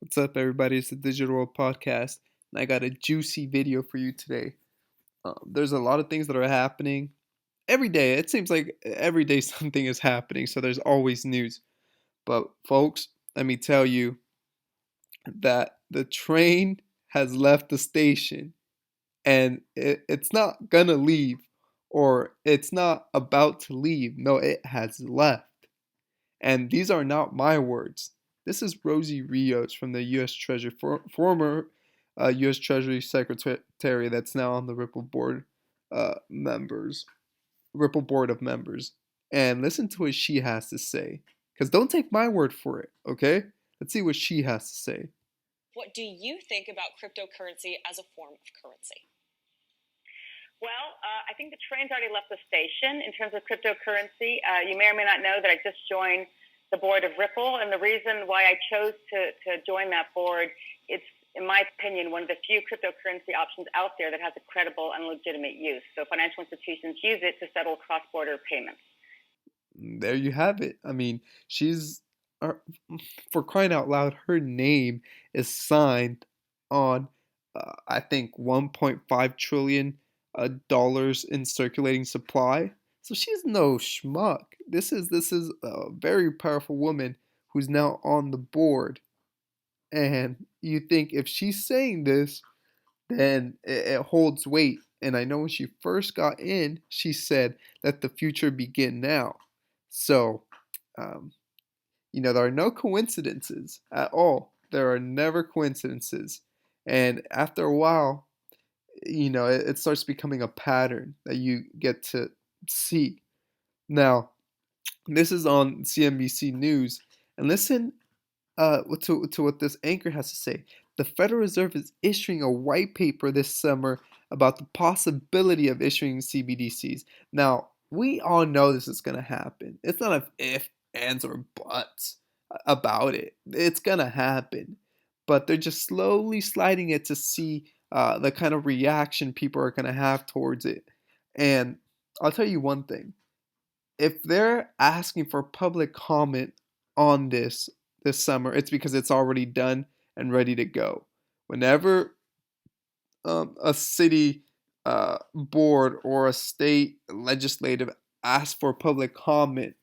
What's up, everybody? It's the Digital World Podcast, and I got a juicy video for you today. There's a lot of things that are happening every day. It seems like every day something is happening, so there's always news. But, folks, let me tell you that the train has left the station, and it's not gonna leave, or it's not about to leave. No, it has left. And these are not my words. This is Rosie Rios from the U.S. Treasury, former U.S. Treasury Secretary that's now on the Ripple Board of Members. And listen to what she has to say. Because don't take my word for it, okay? Let's see what she has to say. What do you think about cryptocurrency as a form of currency? Well, I think the train's already left the station in terms of cryptocurrency. You may or may not know that I just joined the board of Ripple, and the reason why I chose to join that board, it's, in my opinion, one of the few cryptocurrency options out there that has a credible and legitimate use. So financial institutions use it to settle cross-border payments. There you have it. I mean, uh, for crying out loud, her name is signed on, I think, 1.5 trillion dollars in circulating supply. So she's no schmuck. This is a very powerful woman who's now on the board. And you think if she's saying this, then it holds weight. And I know when she first got in, she said, "Let the future begin now." So, um, there are no coincidences at all. There are never coincidences. And after a while, it starts becoming a pattern that you get to see. Now, this is on CNBC News, and listen to what this anchor has to say. The Federal Reserve is issuing a white paper this summer about the possibility of issuing CBDCs. Now, we all know this is going to happen. It's not an if, ands, or buts about it. It's going to happen. But they're just slowly sliding it to see the kind of reaction people are going to have towards it. And I'll tell you one thing. If they're asking for public comment on this summer, it's because it's already done and ready to go. Whenever a city board or a state legislative asks for public comment,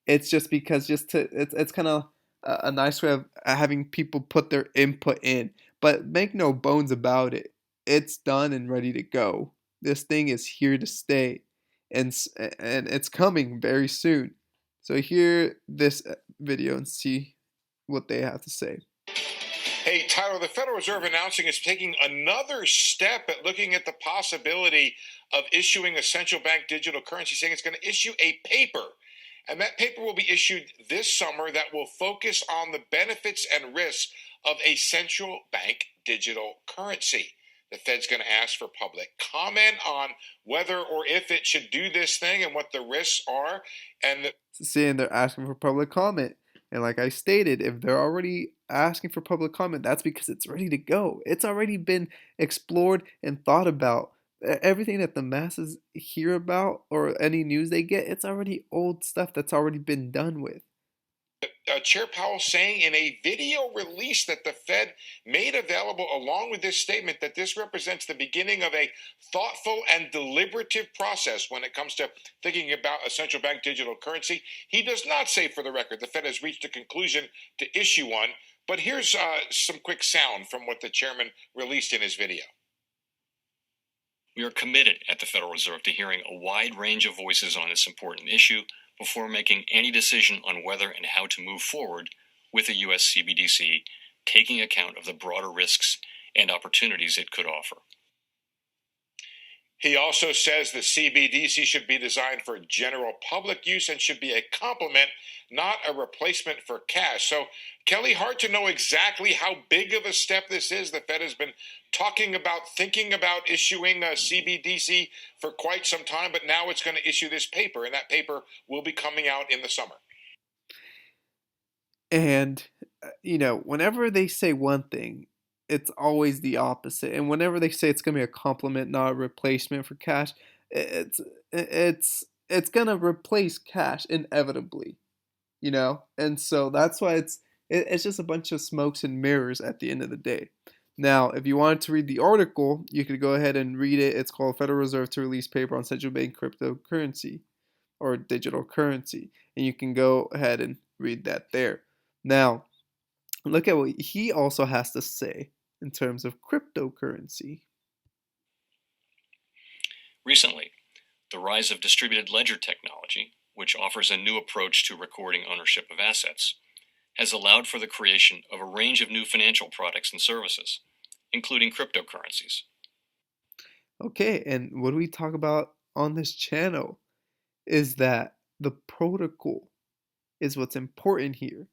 it's just because it's kind of a nice way of having people put their input in. But make no bones about it, it's done and ready to go. This thing is here to stay, and and it's coming very soon. So hear this video and see what they have to say. Hey, Tyler, the Federal Reserve announcing it's taking another step at looking at the possibility of issuing a central bank digital currency, saying it's going to issue a paper. And that paper will be issued this summer that will focus on the benefits and risks of a central bank digital currency. The Fed's going to ask for public comment on whether or if it should do this thing and what the risks are. And Saying they're asking for public comment. And like I stated, if they're already asking for public comment, that's because it's ready to go. It's already been explored and thought about. Everything that the masses hear about or any news they get, it's already old stuff that's already been done with. Chair Powell saying in a video release that the Fed made available along with this statement that this represents the beginning of a thoughtful and deliberative process when it comes to thinking about a central bank digital currency. He does not say, for the record, the Fed has reached a conclusion to issue one. But here's some quick sound from what the chairman released in his video. We are committed at the Federal Reserve to hearing a wide range of voices on this important issue before making any decision on whether and how to move forward with a U.S. CBDC, taking account of the broader risks and opportunities it could offer. He also says the CBDC should be designed for general public use and should be a complement, not a replacement for cash. So, Kelly, hard to know exactly how big of a step this is. The Fed has been thinking about issuing a CBDC for quite some time, but now it's going to issue this paper, and that paper will be coming out in the summer. And, whenever they say one thing, it's always the opposite. And whenever they say it's going to be a complement, not a replacement for cash, it's going to replace cash inevitably, And so that's why It's just a bunch of smokes and mirrors at the end of the day. Now, if you wanted to read the article, you could go ahead and read it. It's called Federal Reserve to Release Paper on Central Bank Cryptocurrency or Digital Currency. And you can go ahead and read that there. Now, look at what he also has to say in terms of cryptocurrency. Recently, the rise of distributed ledger technology, which offers a new approach to recording ownership of assets, has allowed for the creation of a range of new financial products and services, including cryptocurrencies. Okay, and what we talk about on this channel is that the protocol is what's important here.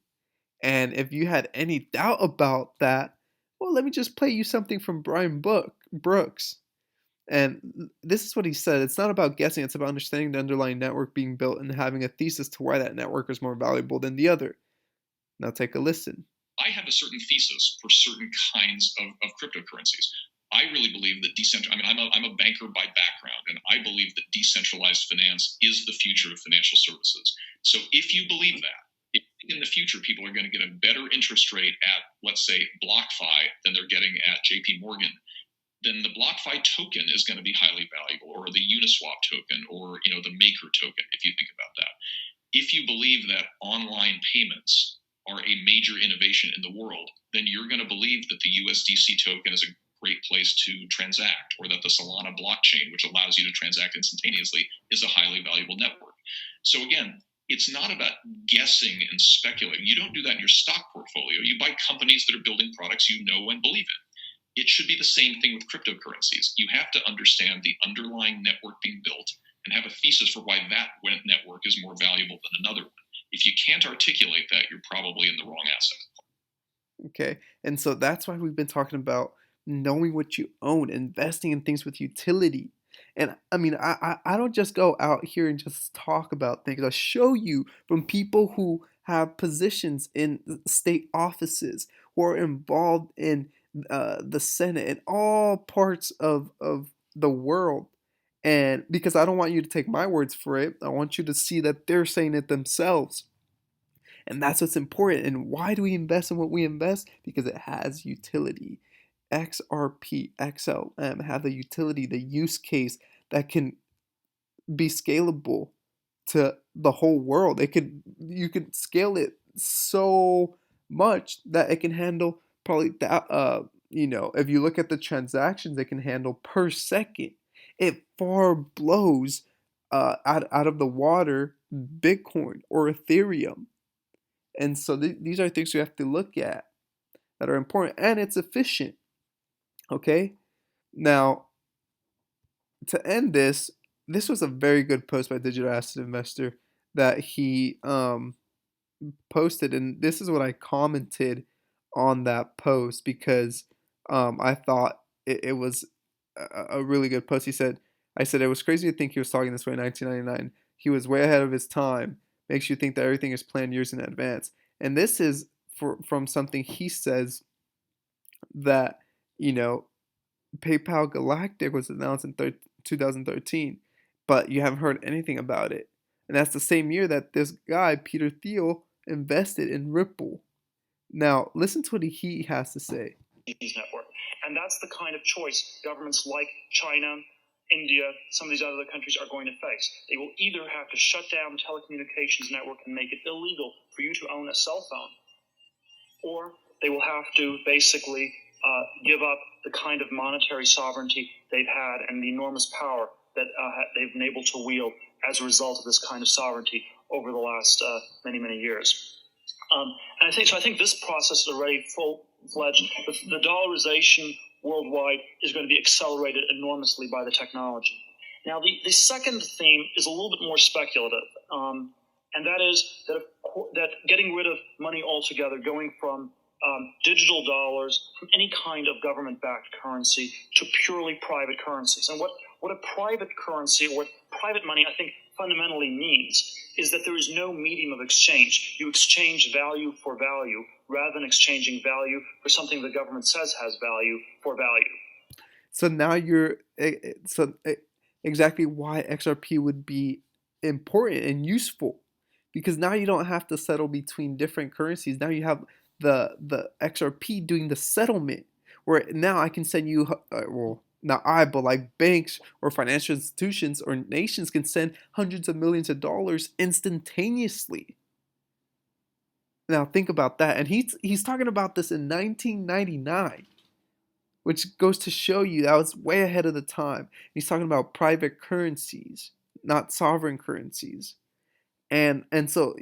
And if you had any doubt about that, well, let me just play you something from Brooks. And this is what he said. It's not about guessing, it's about understanding the underlying network being built and having a thesis to why that network is more valuable than the other. Now take a listen. I have a certain thesis for certain kinds of cryptocurrencies. I really believe that I'm a banker by background, and I believe that decentralized finance is the future of financial services. So if you believe that, if in the future people are going to get a better interest rate at, let's say, BlockFi than they're getting at JP Morgan, then the BlockFi token is going to be highly valuable, or the Uniswap token, or the Maker token, if you think about that. If you believe that online payments are a major innovation in the world, then you're going to believe that the USDC token is a great place to transact, or that the Solana blockchain, which allows you to transact instantaneously, is a highly valuable network. So again, it's not about guessing and speculating. You don't do that in your stock portfolio. You buy companies that are building products you know and believe in. It should be the same thing with cryptocurrencies. You have to understand the underlying network being built and have a thesis for why that network is more valuable than another one. If you can't articulate that, you're probably in the wrong asset. Okay, and so that's why we've been talking about knowing what you own, investing in things with utility. And I mean, I don't just go out here and just talk about things. I show you from people who have positions in state offices, who are involved in the Senate and all parts of the world. And because I don't want you to take my words for it, I want you to see that they're saying it themselves. And that's what's important. And why do we invest in what we invest? Because it has utility. XRP, XLM have the utility, the use case that can be scalable to the whole world. You could scale it so much that it can handle probably that if you look at the transactions it can handle per second, it far blows out of the water Bitcoin or Ethereum. And so these are things you have to look at that are important, and it's efficient. Okay? Now, to end this was a very good post by Digital Asset Investor that he posted, and this is what I commented on that post because I thought it was a really good post. I said it was crazy to think he was talking this way in 1999. He was way ahead of his time. Makes you think that everything is planned years in advance. And this is from something he says that, PayPal Galactic was announced in 2013, but you haven't heard anything about it. And that's the same year that this guy, Peter Thiel, invested in Ripple. Now, listen to what he has to say. Network. And that's the kind of choice governments like China, India, some of these other countries are going to face. They will either have to shut down the telecommunications network and make it illegal for you to own a cell phone, or they will have to basically give up the kind of monetary sovereignty they've had and the enormous power that they've been able to wield as a result of this kind of sovereignty over the last many, many years. And I think this process is already full-fledged. The dollarization worldwide is going to be accelerated enormously by the technology. Now, the second theme is a little bit more speculative, and that is that getting rid of money altogether, going from digital dollars, from any kind of government-backed currency to purely private currencies. And what a private currency, or what private money, I think, fundamentally means is that there is no medium of exchange. You exchange value for value rather than exchanging value for something the government says has value for value. So now exactly why XRP would be important and useful, because now you don't have to settle between different currencies. Now you have the XRP doing the settlement, where now I can send you well, not I, but like banks or financial institutions or nations can send hundreds of millions of dollars instantaneously. Now think about that, and he's talking about this in 1999, which goes to show you that was way ahead of the time. He's talking about private currencies, not sovereign currencies, and so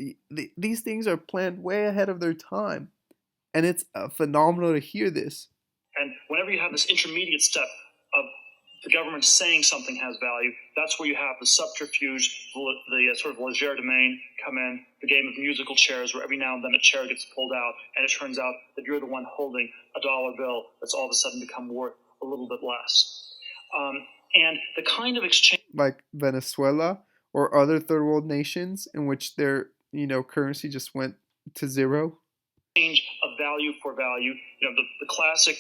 these things are planned way ahead of their time, and it's phenomenal to hear this. And whenever you have this intermediate step of the government saying something has value, that's where you have the subterfuge, the sort of legerdemain come in, the game of musical chairs, where every now and then a chair gets pulled out, and it turns out that you're the one holding a dollar bill that's all of a sudden become worth a little bit less. And the kind of exchange, like Venezuela or other third world nations, in which their currency just went to zero. Of value for value, the classic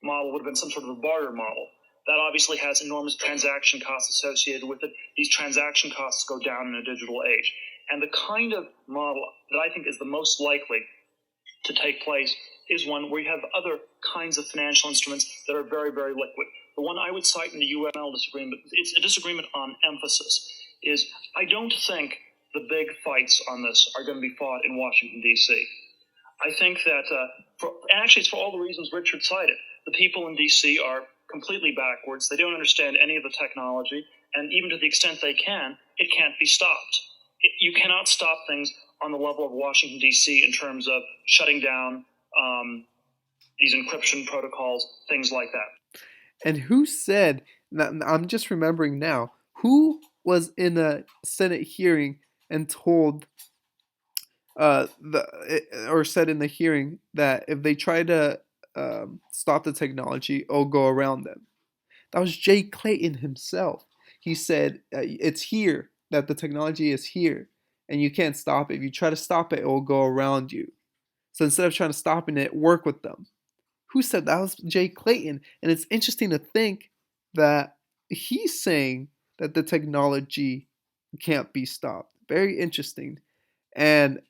model would have been some sort of a barter model. That obviously has enormous transaction costs associated with it. These transaction costs go down in a digital age. And the kind of model that I think is the most likely to take place is one where you have other kinds of financial instruments that are very, very liquid. The one I would cite in the UML disagreement, it's a disagreement on emphasis, is I don't think the big fights on this are going to be fought in Washington, D.C. I think that, actually, it's for all the reasons Richard cited. The people in D.C. are completely backwards. They don't understand any of the technology, and even to the extent they can, it can't be stopped. You cannot stop things on the level of Washington, D.C. in terms of shutting down these encryption protocols, things like that. And who said, I'm just remembering now, who was in a Senate hearing and told or said in the hearing that if they try to stop the technology, it'll go around them? That was Jay Clayton himself. He said it's here, that the technology is here, and you can't stop it. If you try to stop it, it will go around you. So instead of trying to stop it, work with them. Who said that? Was Jay Clayton. And it's interesting to think that he's saying that the technology can't be stopped. Very interesting. And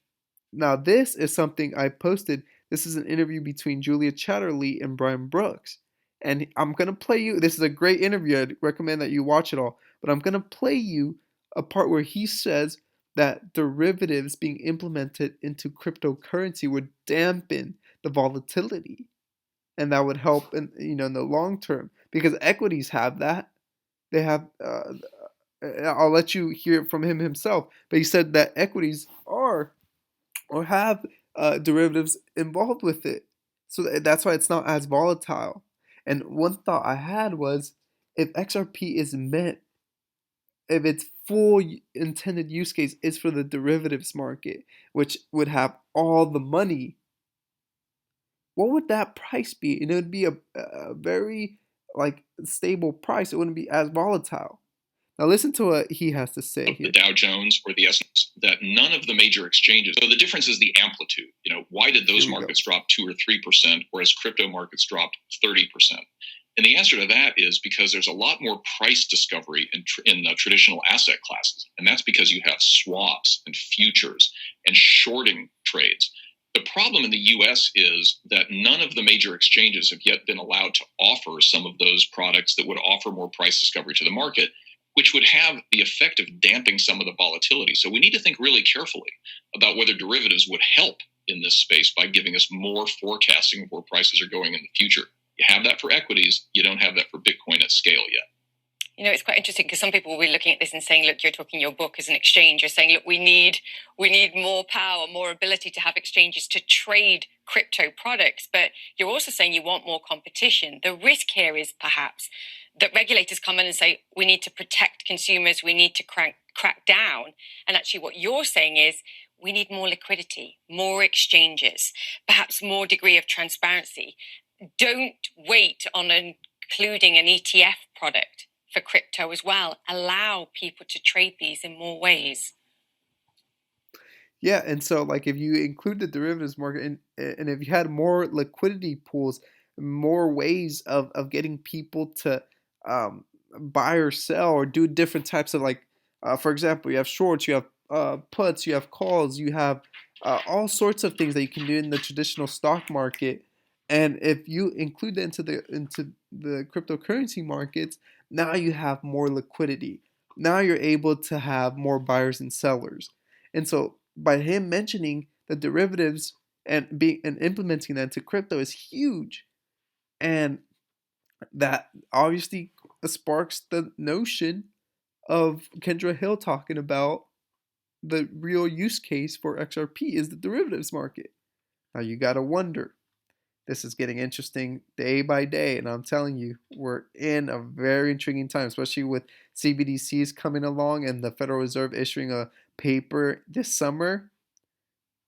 now this is something I posted. This is an interview between Julia Chatterley and Brian Brooks. And I'm going to play you, this is a great interview. I'd recommend that you watch it all. But I'm going to play you a part where he says that derivatives being implemented into cryptocurrency would dampen the volatility. And that would help in the long term, because equities have that. They have. I'll let you hear it from him himself. But he said that equities are or have derivatives involved with it, so that's why it's not as volatile. And one thought I had was, if XRP is meant, if its full intended use case is for the derivatives market, which would have all the money, what would that price be? And it would be a very stable price. It wouldn't be as volatile. Now listen to what he has to say here. The Dow Jones or the S&P, that none of the major exchanges. So the difference is the amplitude. Why did those markets drop 2 or 3%, whereas crypto markets dropped 30%? And the answer to that is because there's a lot more price discovery in traditional asset classes, and that's because you have swaps and futures and shorting trades. The problem in the U.S. is that none of the major exchanges have yet been allowed to offer some of those products that would offer more price discovery to the market, which would have the effect of damping some of the volatility. So we need to think really carefully about whether derivatives would help in this space by giving us more forecasting of where prices are going in the future. You have that for equities. You don't have that for Bitcoin at scale yet. It's quite interesting because some people will be looking at this and saying, look, you're talking your book as an exchange. You're saying, look, we need more power, more ability to have exchanges to trade crypto products. But you're also saying you want more competition. The risk here is perhaps that regulators come in and say, we need to protect consumers. We need to crack down. And actually what you're saying is we need more liquidity, more exchanges, perhaps more degree of transparency. Don't wait on including an ETF product for crypto as well. Allow people to trade these in more ways. Yeah, and so if you include the derivatives market and if you had more liquidity pools, more ways of getting people to buy or sell or do different types of for example, you have shorts, you have puts, you have calls, you have all sorts of things that you can do in the traditional stock market. And if you include that into the cryptocurrency markets, now you have more liquidity. Now you're able to have more buyers and sellers. And so by him mentioning the derivatives and implementing that into crypto is huge. And that obviously sparks the notion of Kendra Hill talking about the real use case for XRP is the derivatives market. Now you got to wonder. This is getting interesting day by day, and I'm telling you, we're in a very intriguing time, especially with CBDCs coming along and the Federal Reserve issuing a paper this summer.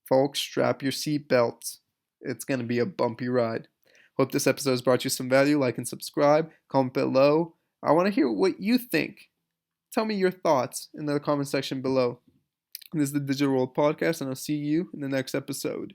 Folks, strap your seatbelts. It's going to be a bumpy ride. Hope this episode has brought you some value. Like and subscribe. Comment below. I want to hear what you think. Tell me your thoughts in the comment section below. This is the Digital World Podcast, and I'll see you in the next episode.